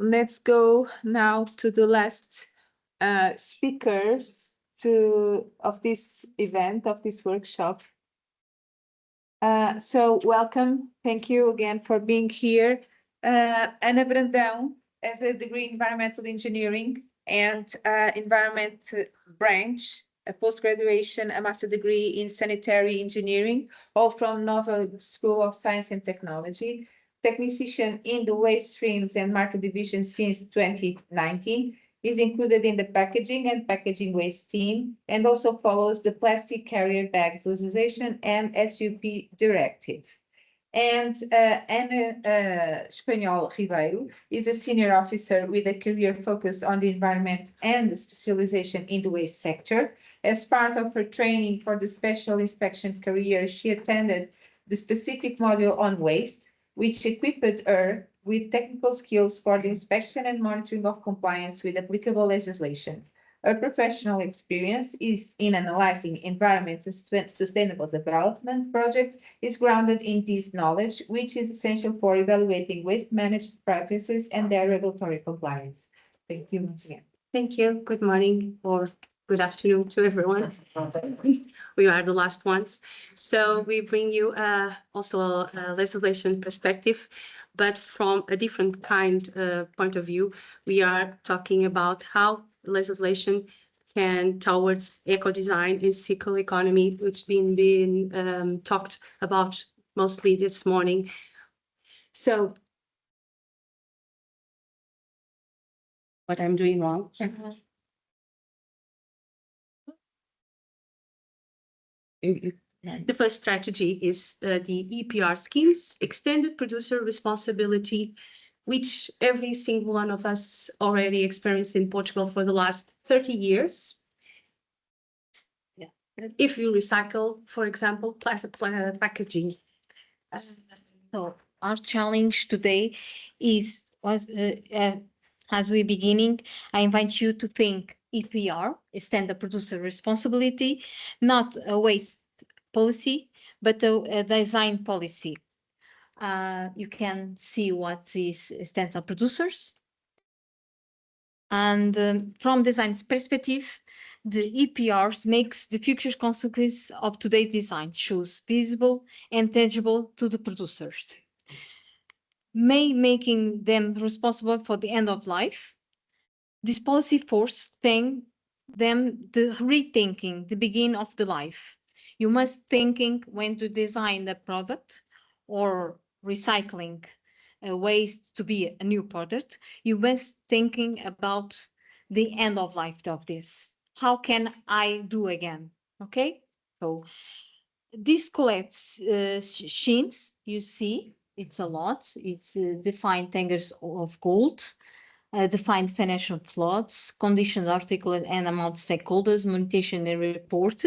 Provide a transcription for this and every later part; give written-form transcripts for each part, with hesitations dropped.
let's go now to the last speakers of this event, of this workshop. So welcome. Thank you again for being here. Ana Brandao has a degree in environmental engineering and environment branch, a post-graduation, a master degree in sanitary engineering, all from Nova School of Science and Technology, technician in the waste streams and market division since 2019, is included in the packaging and packaging waste team, and also follows the plastic carrier bags legislation and SUP directive. And Ana Espanol Ribeiro is a senior officer with a career focus on the environment and the specialization in the waste sector. As part of her training for the special inspection career, she attended the specific module on waste, which equipped her with technical skills for the inspection and monitoring of compliance with applicable legislation. Her professional experience is in analyzing environment and sustainable development projects is grounded in this knowledge, which is essential for evaluating waste management practices and their regulatory compliance. Thank you once again. Thank you. Good morning or good afternoon to everyone. We are the last ones. So we bring you also a legislation perspective, but from a different kind point of view. We are talking about how legislation can towards eco-design and circular economy, which been talked about mostly this morning. So what I'm doing wrong. The first strategy is the EPR schemes, extended producer responsibility, which every single one of us already experienced in Portugal for the last 30 years. Yeah. If you recycle, for example, plastic packaging. So our challenge today is, as we're beginning, I invite you to think EPR, extended producer responsibility, not a waste policy, but a design policy. You can see what is extended producers. And from design perspective, the EPRs makes the future consequence of today's design shows visible and tangible to the producers, making them responsible for the end of life. This policy force them the rethinking the beginning of the life. You must thinking when to design the product or recycling waste to be a new product. You must thinking about the end of life of this. How can I do again? Okay, so this collects schemes. You see, it's a lot. It's defined tankers of gold. Defined financial plots, conditions, article, and amount stakeholders, monetization and report.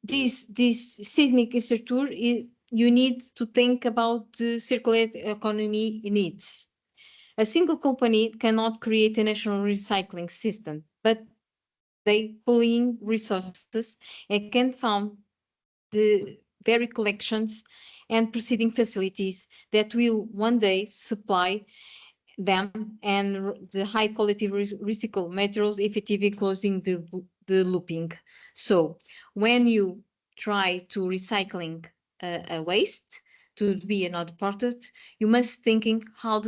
This seismic structure is, you need to think about the circular economy needs. A single company cannot create a national recycling system, but they pulling resources and can found the very collections and proceeding facilities that will one day supply them and the high quality recycled materials effectively closing the looping. So when you try to recycling a waste to be another product, you must thinking how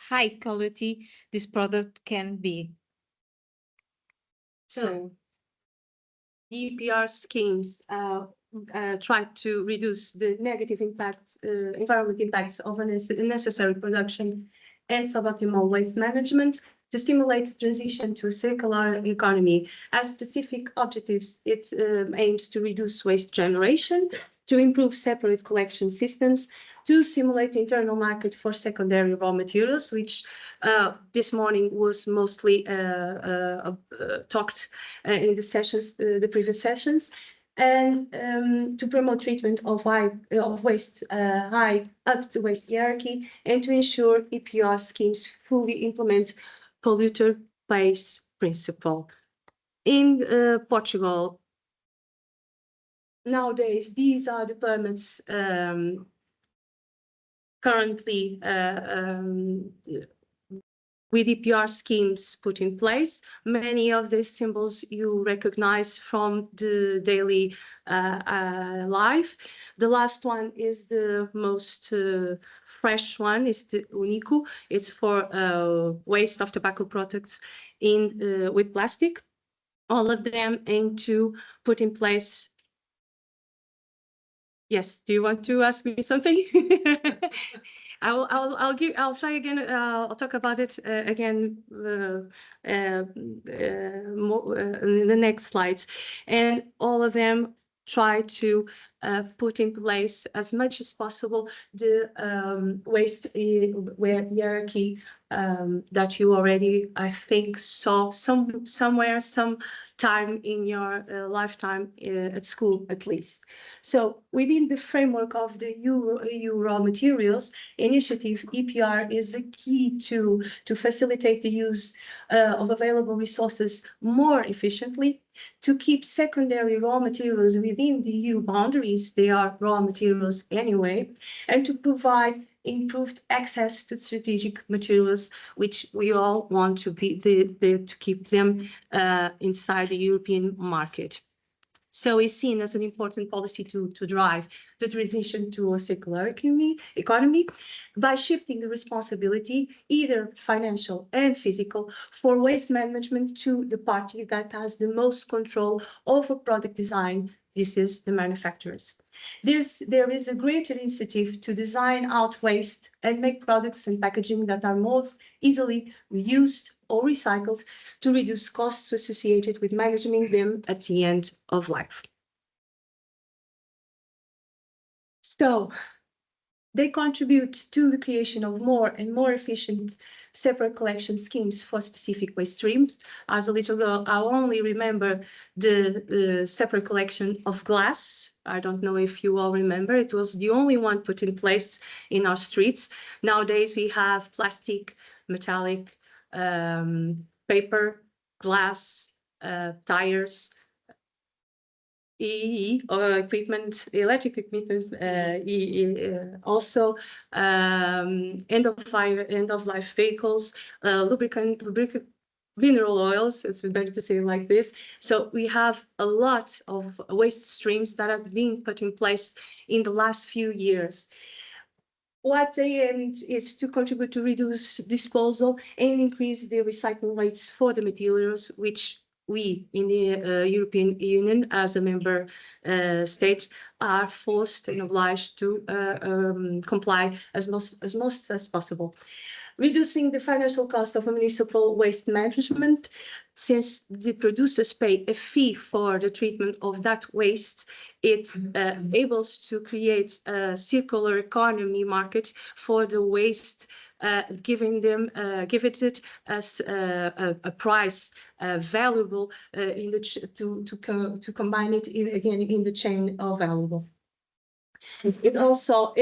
high quality this product can be. So EPR schemes try to reduce the negative impacts, environment impacts of unnecessary production and suboptimal waste management to stimulate the transition to a circular economy. As specific objectives, it aims to reduce waste generation, to improve separate collection systems, to simulate internal market for secondary raw materials, which this morning was mostly talked in the sessions, the previous sessions, and to promote treatment of waste high up to waste hierarchy, and to ensure EPR schemes fully implement polluter pays principle. In Portugal, nowadays, these are the permits currently with EPR schemes put in place. Many of these symbols you recognize from the daily life. The last one is the most fresh one, is the Unico. It's for waste of tobacco products in with plastic. All of them aim to put in place. Yes, do you want to ask me something? I'll try again. I'll talk about it again more in the next slides. And all of them try to put in place as much as possible the waste hierarchy that you already, I think, saw somewhere, some time in your lifetime at school, at least. So within the framework of the EU raw materials initiative, EPR is a key to facilitate the use of available resources more efficiently, to keep secondary raw materials within the EU boundaries, they are raw materials anyway, and to provide improved access to strategic materials, which we all want to be to keep them inside the European market. So it's seen as an important policy to drive the transition to a circular economy by shifting the responsibility, either financial and physical, for waste management to the party that has the most control over product design. This is the manufacturers. There is a greater initiative to design out waste and make products and packaging that are more easily reused or recycled to reduce costs associated with managing them at the end of life. So they contribute to the creation of more and more efficient separate collection schemes for specific waste streams. As a little girl, I only remember the separate collection of glass. I don't know if you all remember. It was the only one put in place in our streets. Nowadays, we have plastic, metallic, paper, glass, tires, equipment, electric equipment, also end of life vehicles, lubricant mineral oils. It's better to say it like this. So we have a lot of waste streams that have been put in place in the last few years. What they aim is to contribute to reduce disposal and increase the recycling rates for the materials, which we in the European Union as a member state are forced and obliged to comply as most as possible. Reducing the financial cost of municipal waste management, since the producers pay a fee for the treatment of that waste, it's able to create a circular economy market for the waste, giving it as a price valuable to combine it again in the chain of valuable. It also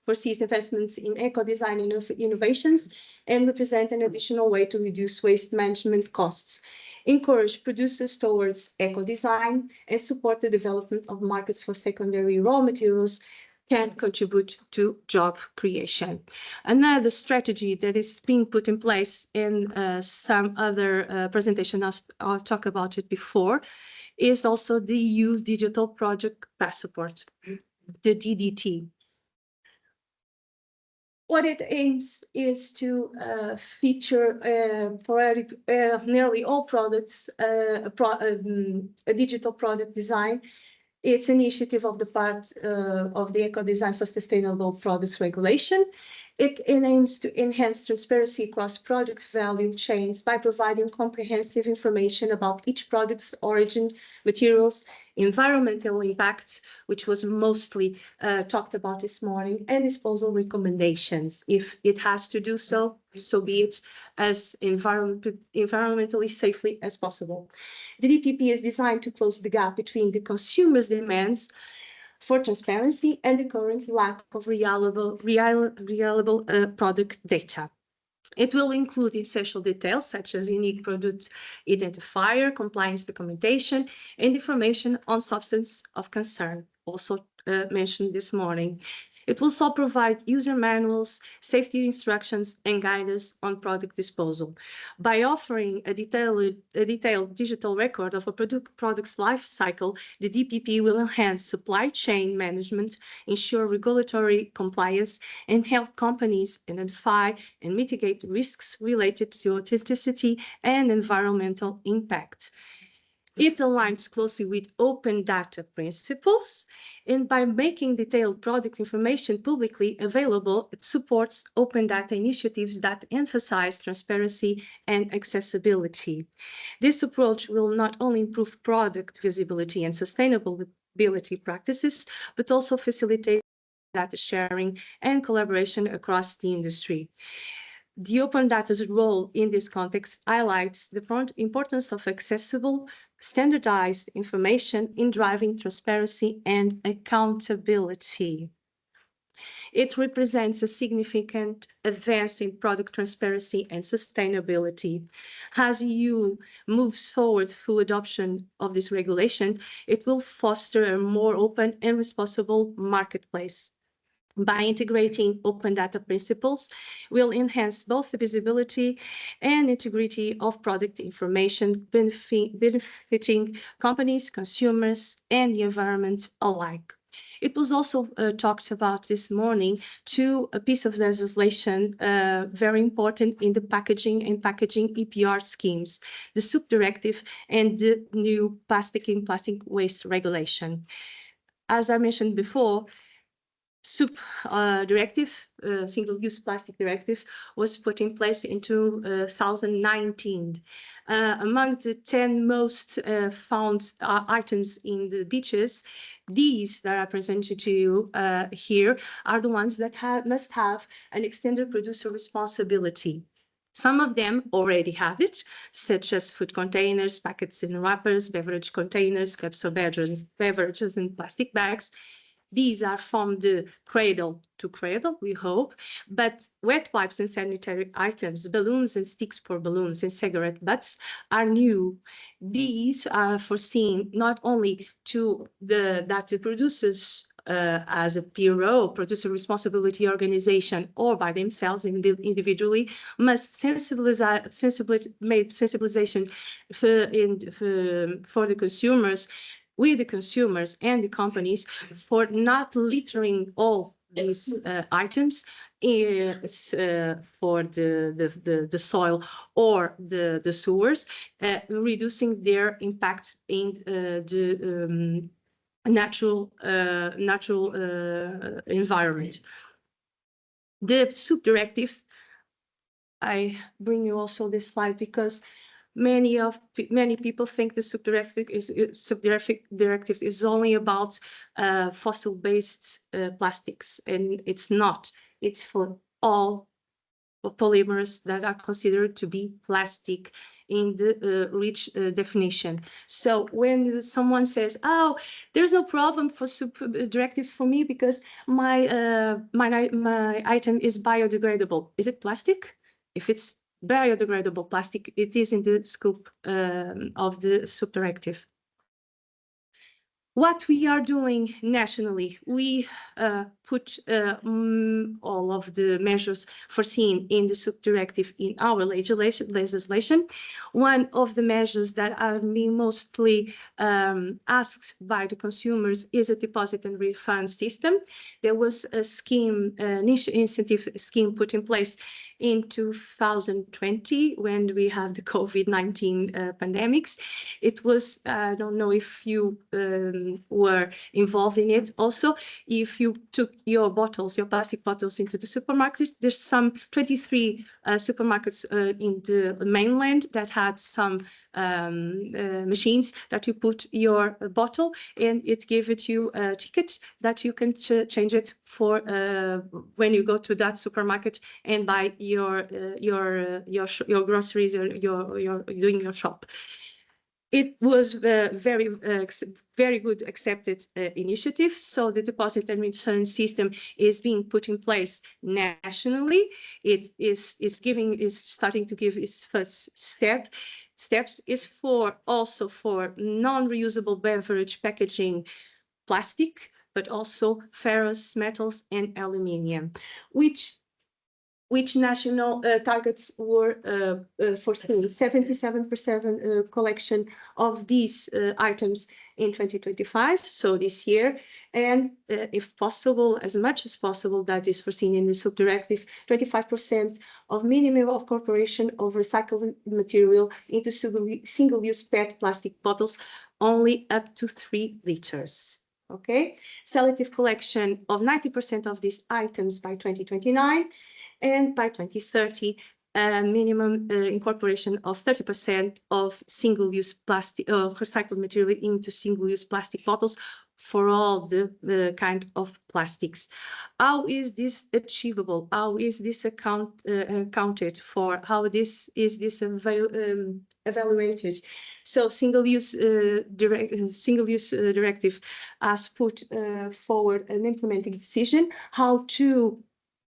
foresees investments in eco-design innovations and represent an additional way to reduce waste management costs, encourage producers towards eco-design, and support the development of markets for secondary raw materials, can contribute to job creation. Another strategy that is being put in place in some other presentation, I'll talk about it before, is also the EU Digital Project Passport, the DDT. What it aims is to feature for nearly all products a digital product design. It's an initiative of the part of the Eco Design for Sustainable Products Regulation. It aims to enhance transparency across product value chains by providing comprehensive information about each product's origin, materials, environmental impact, which was mostly talked about this morning, and disposal recommendations. If it has to do so, so be it, as environmentally safely as possible. The DPP is designed to close the gap between the consumer's demands for transparency and the current lack of reliable product data. It will include essential details such as unique product identifier, compliance documentation, and information on substance of concern, also mentioned this morning. It will also provide user manuals, safety instructions, and guidance on product disposal. By offering a detailed digital record of a product's life cycle, the DPP will enhance supply chain management, ensure regulatory compliance, and help companies identify and mitigate risks related to authenticity and environmental impact. It aligns closely with open data principles, and by making detailed product information publicly available, it supports open data initiatives that emphasize transparency and accessibility. This approach will not only improve product visibility and sustainability practices, but also facilitate data sharing and collaboration across the industry. The open data's role in this context highlights the importance of accessible, standardized information in driving transparency and accountability. It represents a significant advance in product transparency and sustainability. As EU moves forward through adoption of this regulation, it will foster a more open and responsible marketplace. By integrating open data principles, will enhance both the visibility and integrity of product information, benefiting companies, consumers, and the environment alike. It was also talked about this morning to a piece of legislation very important in the packaging EPR schemes, the SUP directive and the new plastic waste regulation. As I mentioned before, SUP directive, single-use plastic directive, was put in place in 2019. Among the 10 most found items in the beaches, these that are presented to you here are the ones that must have an extended producer responsibility. Some of them already have it, such as food containers, packets and wrappers, beverage containers, cups of beverages, and plastic bags. These are from the cradle to cradle, we hope, but wet wipes and sanitary items, balloons and sticks for balloons, and cigarette butts are new. These are foreseen not only to that the producers as a PRO, producer responsibility organization, or by themselves individually, must make sensibilization for the consumers, with the consumers and the companies, for not littering all these items for the soil or the sewers, reducing their impact in the natural environment. The SUP directive, I bring you also this slide because many people think the SUP directive is only about fossil-based plastics, and it's not. It's for all polymers that are considered to be plastic in the rich definition. So when someone says, "Oh, there's no problem for SUP directive for me because my item is biodegradable," is it plastic? If it's biodegradable plastic, it is in the scope of the SUP directive. What we are doing nationally, we put all of the measures foreseen in the SUP directive in our legislation. One of the measures that are being mostly asked by the consumers is a deposit and refund system. There was a scheme, incentive scheme put in place in 2020 when we had the COVID-19 pandemics. It was, I don't know if you were involved in it. Also, if you took your bottles, your plastic bottles into the supermarkets, there's some 23 supermarkets in the mainland that had some machines that you put your bottle and it gave you a ticket that you can change it for when you go to that supermarket and buy your groceries or your doing your shop. It was very good accepted initiative. So the deposit and return system is being put in place nationally. It is starting to give its first steps. Is also for non-reusable beverage packaging plastic but also ferrous metals and aluminium, which national targets were foreseen. 77% collection of these items in 2025, so this year, and if possible, as much as possible, that is foreseen in the subdirective, 25% of minimum of incorporation of recycled material into single-use PET plastic bottles, only up to 3 liters. Okay, selective collection of 90% of these items by 2029, and by 2030, minimum incorporation of 30% of single-use plastic, recycled material into single-use plastic bottles for all the kind of plastics. How is this achievable? How is this accounted for? How is this evaluated? So single-use directive has put forward an implementing decision how to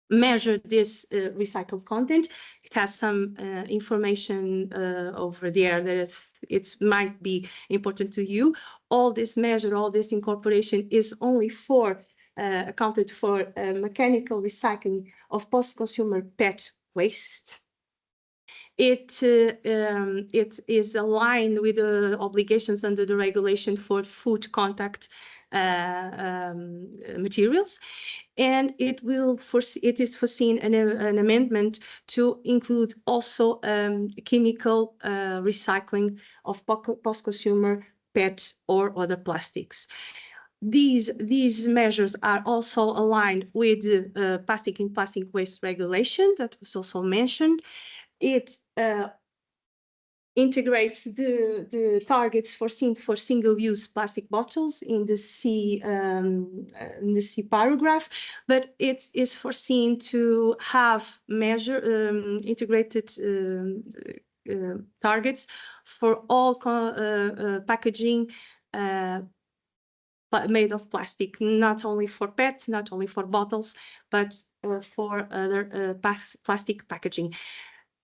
measure this recycled content. It has some information over there that it might be important to you. All this measure, all this incorporation is only for accounted for mechanical recycling of post-consumer PET waste. It is aligned with the obligations under the regulation for food contact materials, and it is foreseen an amendment to include also chemical recycling of post-consumer PET or other plastics. These measures are also aligned with the plastic and plastic waste regulation that was also mentioned. It integrates the targets foreseen for single-use plastic bottles in the C paragraph, but it is foreseen to have integrated targets for all packaging made of plastic, not only for PET, not only for bottles, but for other plastic packaging.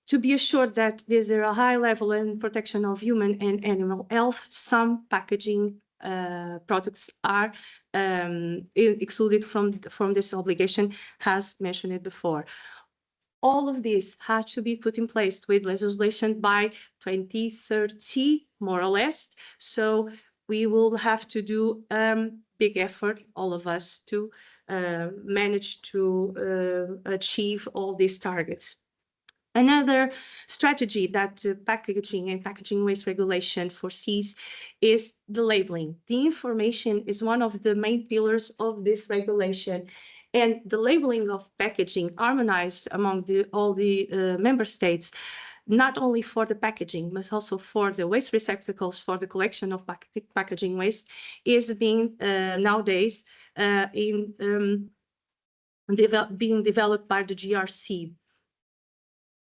To be assured that there's a high level in protection of human and animal health, some packaging products are excluded from this obligation, as mentioned before. All of this has to be put in place with legislation by 2030, more or less. So we will have to do big effort, all of us, to manage to achieve all these targets. Another strategy that packaging and packaging waste regulation foresees is the labeling. The information is one of the main pillars of this regulation, and the labeling of packaging harmonized among all the member states, not only for the packaging, but also for the waste receptacles for the collection of packaging waste, is being nowadays being developed by the GRC.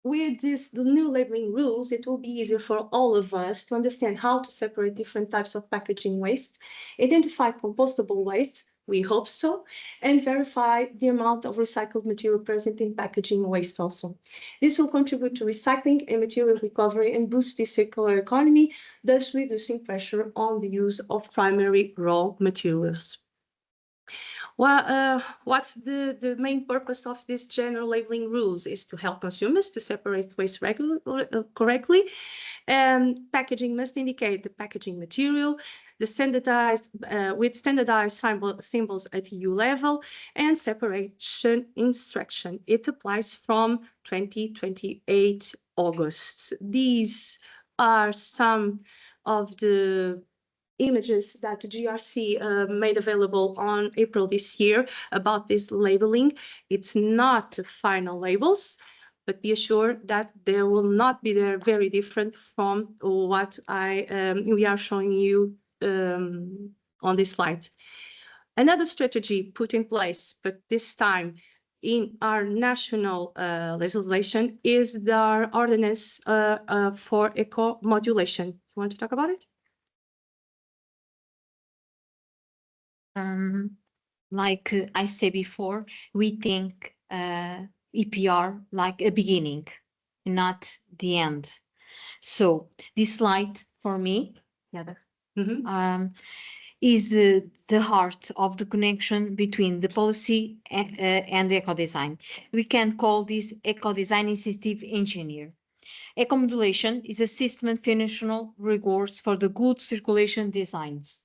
With the new labeling rules, it will be easier for all of us to understand how to separate different types of packaging waste, identify compostable waste, we hope so, and verify the amount of recycled material present in packaging waste also. This will contribute to recycling and material recovery and boost the circular economy, thus reducing pressure on the use of primary raw materials. Well, what's the main purpose of this general labeling rules is to help consumers to separate waste correctly. Packaging must indicate the packaging material, with standardized symbols at EU level, and separation instruction. It applies from 2028 August. These are some of the images that the GRC made available on April this year about this labeling. It's not the final labels, but be assured that they will not be very different from what we are showing you on this slide. Another strategy put in place, but this time in our national legislation, is the ordinance for eco-modulation. You want to talk about it? Like I said before, we think EPR like a beginning, not the end. So this slide for me, is the heart of the connection between the policy and the eco-design. We can call this eco-design incentive engineer. Eco-modulation is a system of functional rigors for the good circulation designs.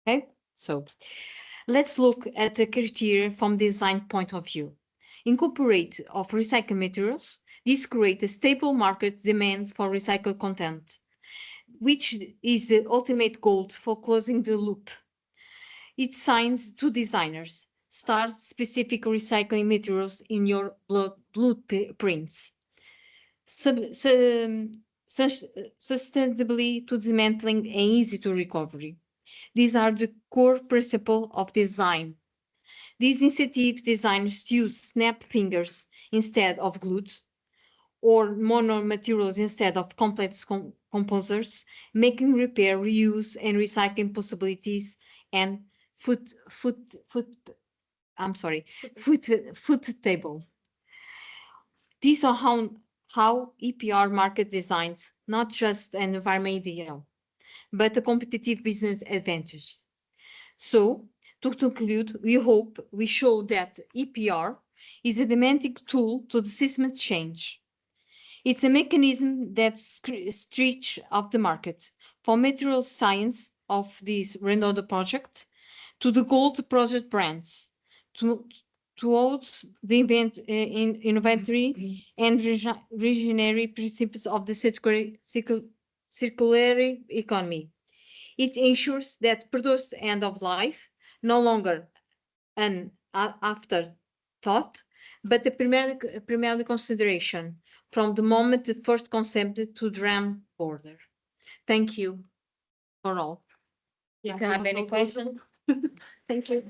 Okay, so let's look at the criteria from design point of view. Incorporate of recycled materials. This creates a stable market demand for recycled content, which is the ultimate goal for closing the loop. It signs to designers. Start specific recycling materials in your blueprints. Sustainably to dismantling and easy to recovery. These are the core principles of design. These incentives designers to use snap fingers instead of glued, or mono materials instead of complex composers, making repair, reuse, and recycling possibilities and foot table. These are how EPR market designs not just an environmental, but a competitive business advantage. So, to conclude, we hope we show that EPR is a demanding tool to the system change. It's a mechanism that stretches up the market from material science of this REDONDO project to the gold project brands, towards the inventory and regenerative principles of the circular economy. It ensures that produced end of life no longer an afterthought, but a primary consideration from the moment the first concept to dram order. Thank you for all. Yeah. If you have any questions. Thank you.